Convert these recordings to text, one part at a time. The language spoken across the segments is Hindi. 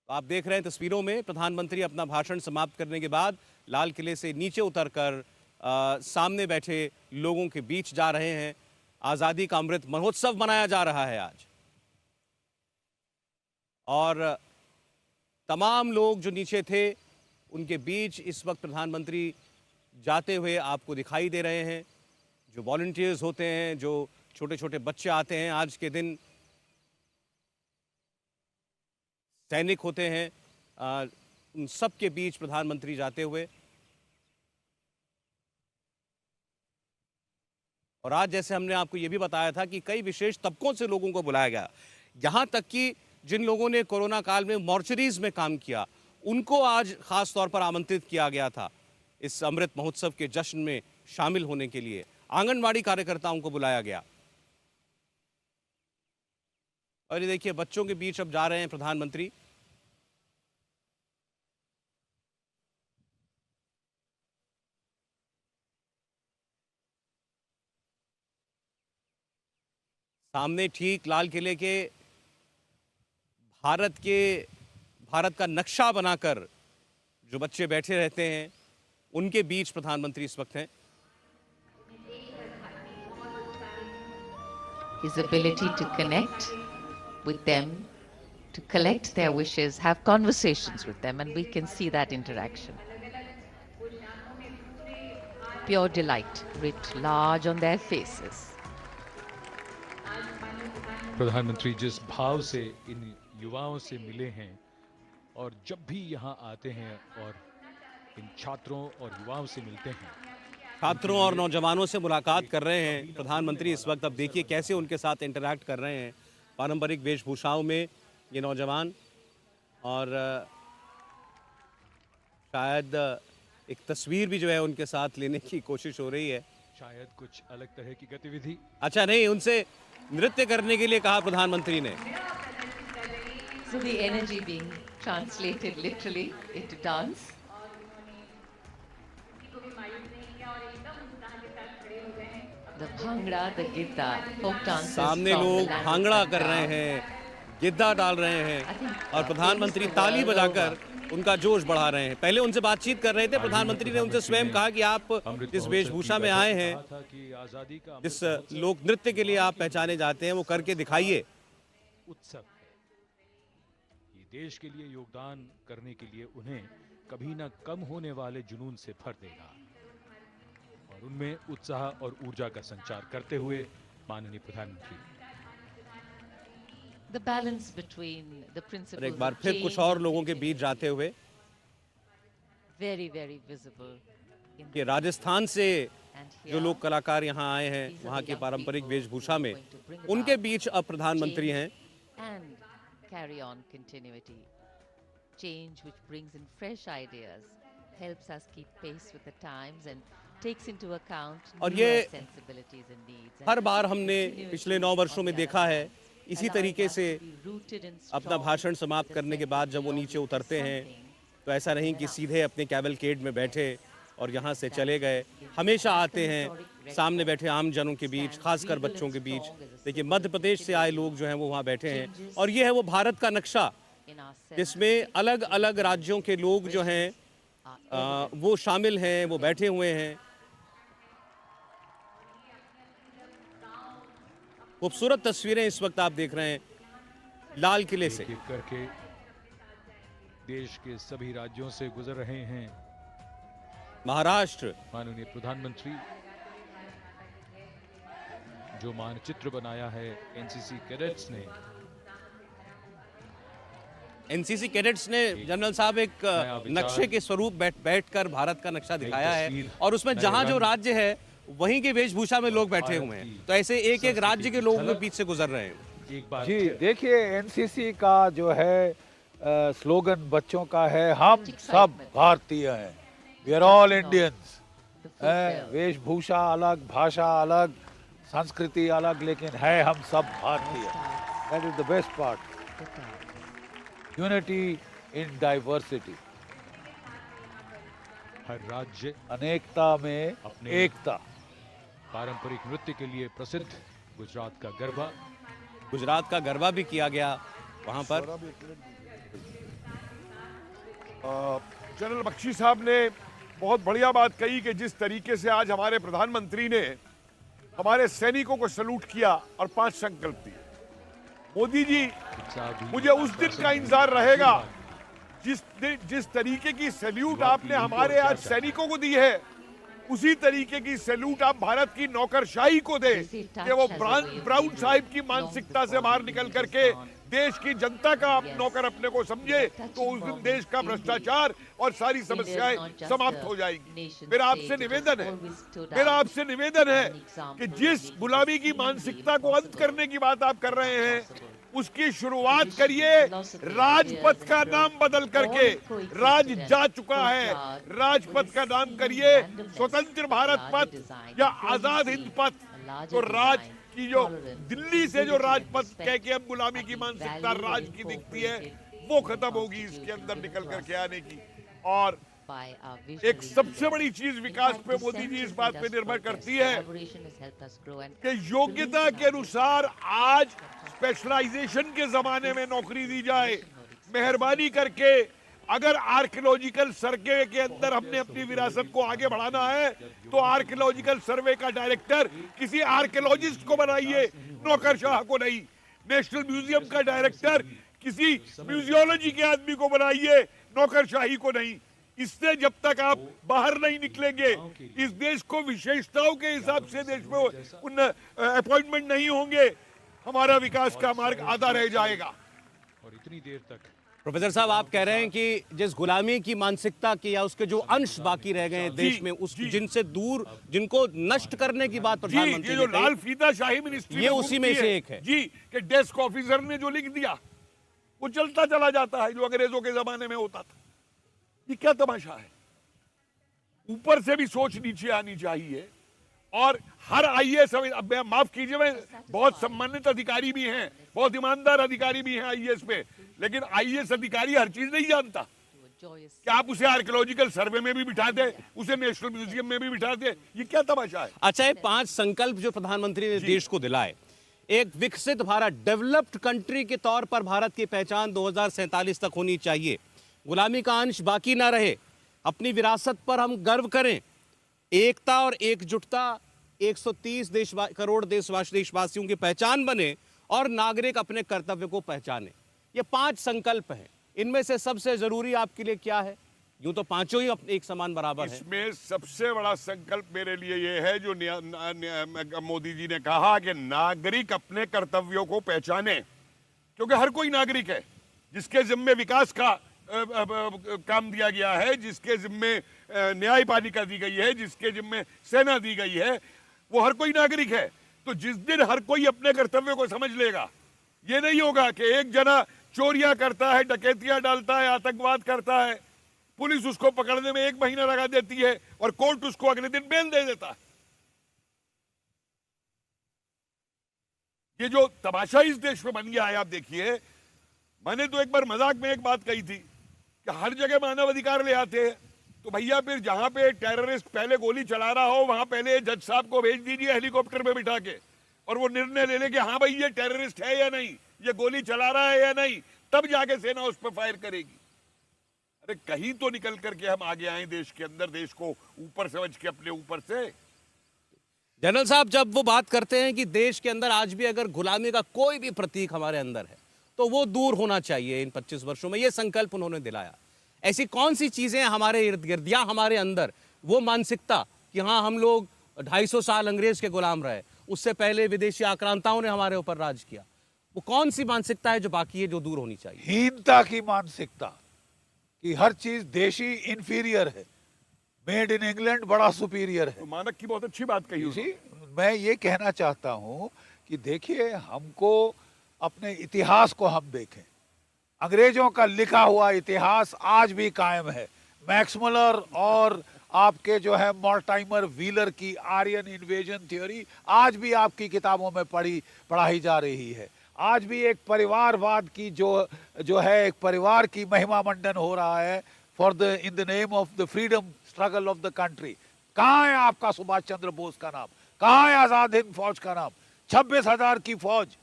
तो आप देख रहे हैं तस्वीरों में प्रधानमंत्री अपना भाषण समाप्त करने के बाद लाल किले से नीचे उतरकर सामने बैठे लोगों के बीच जा रहे हैं। आज़ादी का अमृत महोत्सव मनाया जा रहा है आज, और तमाम लोग जो नीचे थे उनके बीच इस वक्त प्रधानमंत्री जाते हुए आपको दिखाई दे रहे हैं। जो वॉलंटियर्स होते हैं, जो छोटे छोटे बच्चे आते हैं आज के दिन, सैनिक होते हैं, उन सब के बीच प्रधानमंत्री जाते हुए। और आज जैसे हमने आपको ये भी बताया था कि कई विशेष तबकों से लोगों को बुलाया गया, यहाँ तक कि जिन लोगों ने कोरोना काल में मॉर्चरीज में काम किया उनको आज खास तौर पर आमंत्रित किया गया था इस अमृत महोत्सव के जश्न में शामिल होने के लिए। आंगनवाड़ी कार्यकर्ताओं को बुलाया गया। और ये देखिए बच्चों के बीच अब जा रहे हैं प्रधानमंत्री। सामने ठीक लाल किले के भारत का नक्शा बनाकर जो बच्चे बैठे रहते हैं उनके बीच प्रधानमंत्री इस वक्त हैं। His ability to connect with them, to collect their wishes, have conversations with them, and we can see that interaction. Pure delight writ large on their faces. प्रधानमंत्री जिस भाव से इन युवाओं से मिले हैं और जब भी यहाँ आते हैं और इन छात्रों और युवाओं से मिलते हैं, छात्रों और नौजवानों से मुलाकात कर रहे हैं प्रधानमंत्री इस वक्त। अब देखिए कैसे उनके साथ इंटरैक्ट कर रहे हैं पारंपरिक वेशभूषाओं में ये नौजवान। और शायद एक तस्वीर भी जो है उनके साथ लेने की कोशिश हो रही है। शायद कुछ अलग तरह की गतिविधि। अच्छा नहीं, उनसे नृत्य करने के लिए कहा प्रधानमंत्री ने। So the energy being translated literally into dance. The bhangra, the gidda, folk dances. सामने लोग भांगड़ा कर रहे हैं, गिद्दा डाल रहे हैं और प्रधानमंत्री ताली बजाकर उनका जोश बढ़ा रहे हैं। पहले उनसे बातचीत कर रहे थे, प्रधानमंत्री ने उनसे स्वयं कहा कि आप जिस वेशभूषा में आए हैं, जिस लोक नृत्य के लिए आप पहचाने जाते हैं, वो करके दिखाइए। उत्सव है ये, देश के लिए योगदान करने के लिए उन्हें कभी न कम होने वाले जुनून से भर देगा और उनमें उत्साह और ऊर्जा का संचार करते हुए माननीय प्रधानमंत्री The balance between the principles एक बार of फिर change कुछ और and लोगों के बीच जाते हुए very, very visible in कि राजस्थान से and जो here लोग कलाकार यहाँ आए हैं these are वहाँ the की young पारंपरिक people वेशभूषा who are में, going to bring उनके about बीच अब प्रधानमंत्री हैं। and carry on continuity. Change which brings in fresh ideas, helps us keep pace with the times and takes into account और newer ये sensibilities and needs. हर बार हमने पिछले 9 वर्षों में देखा है इसी तरीके से अपना भाषण समाप्त करने के बाद जब वो नीचे उतरते हैं तो ऐसा नहीं कि सीधे अपने कैवलकेड में बैठे और यहाँ से चले गए। हमेशा आते हैं सामने बैठे आम जनों के बीच, खासकर बच्चों के बीच। देखिए मध्य प्रदेश से आए लोग जो हैं वो वहाँ बैठे हैं और ये है वो भारत का नक्शा जिसमें अलग अलग राज्यों के लोग जो हैं वो शामिल हैं, वो बैठे हुए हैं। खूबसूरत तस्वीरें इस वक्त आप देख रहे हैं लाल किले से। एक करके देश के सभी राज्यों से गुजर रहे हैं महाराष्ट्र, माननीय प्रधानमंत्री जो मानचित्र बनाया है एनसीसी कैडेट्स ने। एनसीसी कैडेट्स ने जनरल साहब एक नक्शे के स्वरूप बैठकर भारत का नक्शा दिखाया है और उसमें जहां जो राज्य है वहीं के वेशभूषा में लोग बैठे हुए हैं। तो ऐसे एक एक राज्य के लोग पीछे से गुजर रहे हैं। एक बार जी देखिए, एनसीसी का जो है स्लोगन बच्चों का है, हम सब भारतीय हैं, वी आर ऑल इंडियंस। वेशभूषा अलग, भाषा अलग, संस्कृति अलग, लेकिन है हम सब भारतीय। That is the best part, unity in diversity. हर राज्य अनेकता में अपने एकता। पारंपरिक नृत्य के लिए प्रसिद्ध गुजरात का गरबा। गुजरात का गरबा भी किया गया वहां पर। जनरल बख्शी साहब ने बहुत बढ़िया बात कही कि जिस तरीके से आज हमारे प्रधानमंत्री ने हमारे सैनिकों को सैल्यूट किया और 5 संकल्प दिए। मोदी जी, मुझे उस दिन का इंतजार रहेगा जिस तरीके की सैल्यूट आपने हमारे आज सैनिकों को दी है, उसी तरीके की सैल्यूट आप भारत की नौकरशाही को दे कि वो ब्राउन साहिब की मानसिकता से बाहर निकल करके देश की जनता का आप नौकर अपने को समझे, तो उस दिन देश का भ्रष्टाचार और सारी समस्याएं समाप्त हो जाएंगी। मेरा आपसे निवेदन है कि जिस गुलामी की मानसिकता को अंत करने की बात आप कर रहे हैं, उसकी शुरुआत करिए। राजपथ का नाम बदल करके, राज जा चुका है, राजपथ का नाम करिए स्वतंत्र भारत पथ या आजाद हिंद पथ। तो राज की जो दिल्ली से जो राजपथ कह के अब गुलामी की मानसिकता राज की दिखती है, वो खत्म होगी इसके अंदर निकल करके आने की। और एक सबसे बड़ी चीज विकास पे मोदी जी इस बात पे निर्भर करती है कि योग्यता के अनुसार आज स्पेशलाइजेशन के जमाने में नौकरी दी जाए। मेहरबानी करके अगर आर्कियोलॉजिकल सर्वे के अंदर हमने अपनी विरासत को आगे बढ़ाना है, तो आर्कियोलॉजिकल सर्वे का डायरेक्टर किसी आर्कियोलॉजिस्ट को बनाइए, नौकरशाह को नहीं। नेशनल म्यूजियम का डायरेक्टर किसी म्यूजियोलॉजी के आदमी को बनाइए, नौकरशाही को नहीं। इससे जब तक आप बाहर नहीं निकलेंगे, इस देश को विशेषताओं के हिसाब से देश में उन अपॉइंटमेंट नहीं होंगे, हमारा विकास का मार्ग आधा रह जाएगा। और इतनी देर तक प्रोफेसर साहब, आप कह रहे हैं कि जिस गुलामी की मानसिकता की या उसके जो अंश बाकी रह गए हैं देश में, उस जिनसे दूर, जिनको नष्ट करने की बात प्रधानमंत्री ये जो लाल फीता शाही मिनिस्ट्री ये उसी में से एक है जी, कि डेस्क ऑफिसर ने जो लिख दिया वो चलता चला जाता है, जो अंग्रेजों के जमाने में होता था। ये क्या तमाशा है? ऊपर से भी सोच नीचे आनी चाहिए। और हर आईएएस, अब माफ कीजिए, मैं बहुत सम्मानित अधिकारी भी हैं, बहुत ईमानदार अधिकारी भी हैं आईएएस पे, लेकिन आईएएस अधिकारी हर चीज नहीं जानता। क्या आप उसे आर्कियोलॉजिकल सर्वे में भी बिठा दे, उसे नेशनल म्यूजियम में भी बिठा दे? ये क्या तमाशा है? अच्छा, ये 5 संकल्प जो प्रधानमंत्री ने देश को दिलाए, एक विकसित भारत, डेवलप्ड कंट्री के तौर पर भारत की पहचान 2047 तक होनी चाहिए, गुलामी का अंश बाकी ना रहे, अपनी विरासत पर हम गर्व करें, एकता और एकजुटता 130 करोड़ देशवासियों की पहचान बने और नागरिक अपने कर्तव्य को पहचाने। ये 5 संकल्प हैं। इनमें से सबसे जरूरी आपके लिए क्या है? यूं तो पांचों ही एक समान बराबर हैं। इसमें सबसे बड़ा संकल्प मेरे लिए ये है जो मोदी जी ने कहा कि नागरिक अपने कर्तव्यों को पहचाने, क्योंकि हर कोई नागरिक है जिसके जिम्मे विकास का काम दिया गया है, जिसके जिम्मे न्यायपालिका दी गई है, जिसके जिम्मे सेना दी गई है, वो हर कोई नागरिक है। तो जिस दिन हर कोई अपने कर्तव्य को समझ लेगा, ये नहीं होगा कि एक जना चोरियां करता है, डकैतियां डालता है, आतंकवाद करता है, पुलिस उसको पकड़ने में 1 महीना लगा देती है और कोर्ट उसको अगले दिन बेल दे देता है। ये जो तमाशा इस देश में बन गया है, आप देखिए, मैंने तो एक बार मजाक में एक बात कही थी कि हर जगह मानव अधिकार ले आते हैं, तो भैया फिर जहां पे टेररिस्ट पहले गोली चला रहा हो, वहां पहले जज साहब को भेज दीजिए हेलीकॉप्टर में बिठा के, और वो निर्णय ले ले कि हाँ भाई ये टेररिस्ट है या नहीं, ये गोली चला रहा है या नहीं, तब जाके सेना उस पर फायर करेगी। अरे कहीं तो निकल करके हम आगे आए देश के अंदर, देश को ऊपर समझ के अपने ऊपर से। जनरल साहब, जब वो बात करते हैं कि देश के अंदर आज भी अगर गुलामी का कोई भी प्रतीक हमारे अंदर है तो वो दूर होना चाहिए, इन 25 वर्षों में ये संकल्प उन्होंने दिलाया। ऐसी कौन सी चीजें हमारे इर्द गिर्द या हमारे अंदर वो मानसिकता कि हाँ हम लोग 250 साल अंग्रेज के गुलाम रहे, उससे पहले विदेशी आक्रांताओं ने हमारे ऊपर राज किया, वो कौन सी मानसिकता है जो बाकी है, जो दूर होनी चाहिए? हीनता की मानसिकता कि हर चीज देशी इंफीरियर है, मेड इन इंग्लैंड बड़ा सुपीरियर है। तो मानक की बहुत अच्छी बात कही जी, मैं ये कहना चाहता हूं कि देखिए, हमको अपने इतिहास को हम देखें। अंग्रेजों का लिखा हुआ इतिहास आज भी कायम है। मैक्स मुलर और आपके जो है मॉर्टाइमर व्हीलर की आर्यन इन्वेजन थ्योरी आज भी आपकी किताबों में पढ़ाई जा रही है। आज भी एक परिवारवाद की जो है एक परिवार की महिमा मंडन हो रहा है in the name of the freedom struggle of the country. कहाँ है आपका सुभाष चंद्र बोस का नाम? कहाँ है आजाद हिंद फौज का नाम? 26,000 की फौज,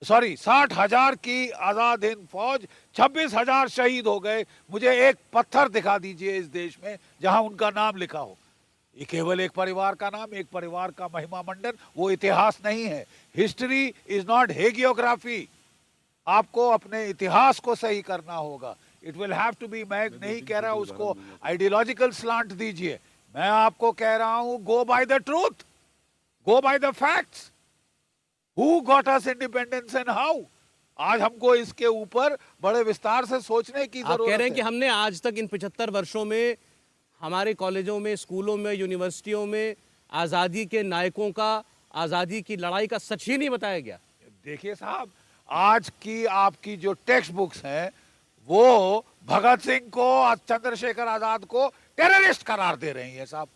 सॉरी 60,000 की आजाद हिंद फौज, 26,000 शहीद हो गए। मुझे एक पत्थर दिखा दीजिए इस देश में जहां उनका नाम लिखा हो। ये केवल एक परिवार का नाम, एक परिवार का महिमा मंडन, वो इतिहास नहीं है। History is not hagiography. आपको अपने इतिहास को सही करना होगा। It will have to be, मैं नहीं कह रहा उसको आइडियोलॉजिकल स्लांट दीजिए, मैं आपको कह रहा हूं go by the truth, go by the facts. Who got us independence and how? आज हमको इसके ऊपर बड़े विस्तार से सोचने की आप जरूरत कह रहे है। हैं कि हमने आज तक इन 75 वर्षों में हमारे कॉलेजों में, स्कूलों में, यूनिवर्सिटियों में आज़ादी के नायकों का, आज़ादी की लड़ाई का सच ही नहीं बताया गया। देखिए साहब, आज की आपकी जो टेक्स्ट बुक्स हैं वो भगत सिंह को, चंद्रशेखर आजाद को टेररिस्ट करार दे रही है साहब।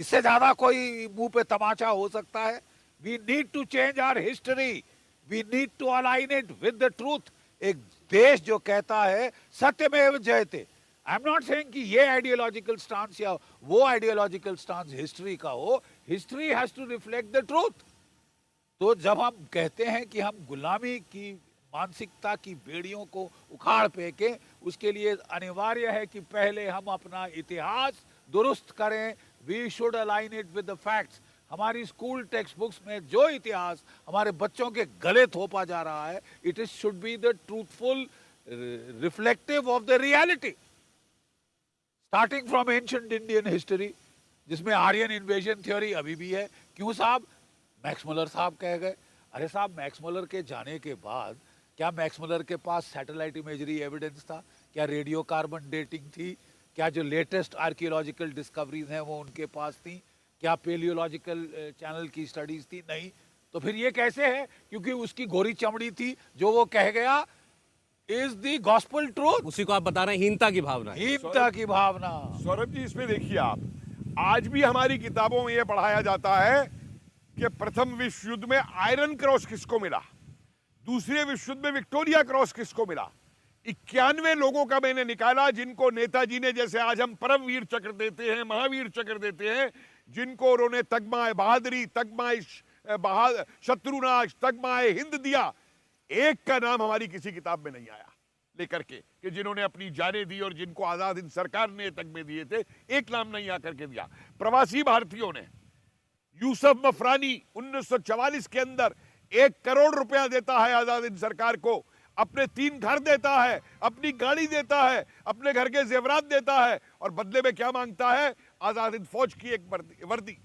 इससे ज्यादा कोई मुंह पे तमाचा हो सकता है? We need to change our history, we need to align it with the truth. एक देश जो कहता है सत्यमेव जयते, आई एम नॉट सेइंग कि ये आइडियोलॉजिकल स्टांस या वो आइडियोलॉजिकल स्टांस हिस्ट्री का हो, history has to reflect the truth. तो जब हम कहते हैं कि हम गुलामी की मानसिकता की बेड़ियों को उखाड़ फेंकें, उसके लिए अनिवार्य है कि पहले हम अपना इतिहास दुरुस्त करें। We should align it with the facts. हमारी स्कूल टेक्स्ट बुक्स में जो इतिहास हमारे बच्चों के गले थोपा जा रहा है, it is should be the truthful reflective of the reality, starting from ancient Indian history, जिसमें आर्यन इन्वेजन थ्योरी अभी भी है। क्यों साहब? मैक्स मुलर साहब कह गए। अरे साहब, मैक्स मुलर के जाने के बाद क्या मैक्स मुलर के पास सैटेलाइट इमेजरी एविडेंस था? क्या रेडियो कार्बन डेटिंग थी? क्या जो लेटेस्ट आर्कियोलॉजिकल डिस्कवरीज हैं वो उनके पास थी? क्या पेलियोलॉजिकल चैनल की स्टडीज थी? नहीं। तो फिर ये कैसे है? क्योंकि उसकी गोरी चमड़ी थी, जो वो कह गया इज द गॉस्पेल ट्रूथ। उसी को आप बता रहे हैं हीनता की भावना। हीनता की भावना। सौरभ जी, इसमें देखिए आप, आज भी हमारी किताबों में यह पढ़ाया जाता है कि प्रथम विश्व युद्ध में आयरन क्रॉस किसको मिला, दूसरे विश्व युद्ध में विक्टोरिया क्रॉस किसको मिला। 91 लोगों का मैंने निकाला जिनको नेताजी ने, जैसे आज हम परमवीर चक्र देते हैं, महावीर चक्र देते हैं, जिनको उन्होंने तगमा बहादुरी, तगमा शत्रुनाश, तगमा हिंद दिया, एक का नाम हमारी किसी किताब में नहीं आया लेकर के, कि जिन्होंने अपनी जानें दी और जिनको आजाद हिंद सरकार ने तगमे दिए थे, एक नाम नहीं आकर के दिया। प्रवासी भारतीयों ने, यूसुफ मफरानी 1944 के अंदर 1 करोड़ रुपया देता है आजाद हिंद सरकार को, अपने 3 घर देता है, अपनी गाड़ी देता है, अपने घर के जेवरात देता है, और बदले में क्या मांगता है? आजाद हिंद फौज की एक वर्दी।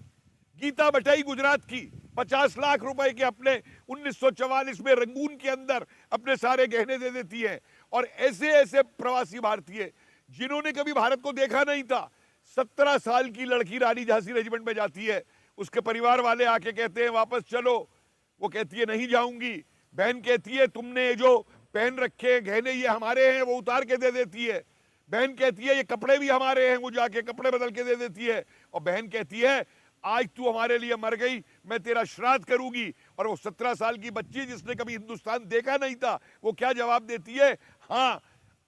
गीता बटाई गुजरात की 50 लाख रुपए के अपने 1944 में रंगून के अंदर अपने सारे गहने दे देती है। और ऐसे ऐसे प्रवासी भारतीय जिन्होंने कभी भारत को देखा नहीं था, 17 साल की लड़की रानी झांसी रेजिमेंट में जाती है, उसके परिवार वाले आके कहते हैं वापस चलो, वो कहती है नहीं जाऊंगी। बहन कहती है तुमने जो पहन रखे गहने ये हमारे हैं, वो उतार के दे देती है। बहन कहती है ये कपड़े भी हमारे हैं, वो जाके कपड़े बदल के दे देती है। और बहन कहती है आज तू हमारे लिए मर गई, मैं तेरा श्राद्ध करूंगी। और वो 17 साल की बच्ची जिसने कभी हिंदुस्तान देखा नहीं था, वो क्या जवाब देती है? हाँ,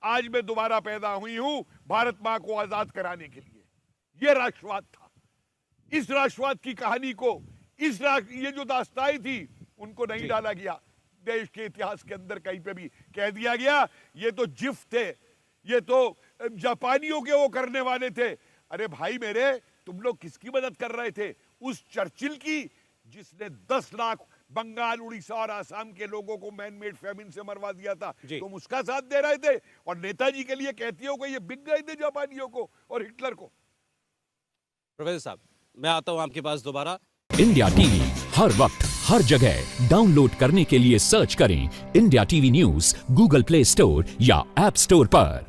आज मैं दोबारा पैदा हुई हूं भारत मां को आजाद कराने के लिए। ये राष्ट्रवाद था। इस राष्ट्रवाद की कहानी को, ये जो दास्ताएं थी, उनको नहीं डाला गया देश के इतिहास के अंदर। कहीं पे भी कह दिया गया ये तो जिफ थे, ये तो जापानियों के वो करने वाले थे। अरे भाई मेरे, तुम लोग किसकी मदद कर रहे थे? उस चर्चिल की जिसने 10 लाख बंगाल, उड़ीसा और आसाम के लोगों को मैन मेड फेमिन से मरवा दिया था, तुम उसका साथ दे रहे थे। और नेताजी के लिए कहती हो कि ये बिक गए थे जापानियों को और हिटलर को। प्रोफेसर साहब, मैं आता हूं आपके पास दोबारा। इंडिया टीवी हर वक्त हर जगह डाउनलोड करने के लिए सर्च करें India TV news Google play store या ऐप स्टोर पर।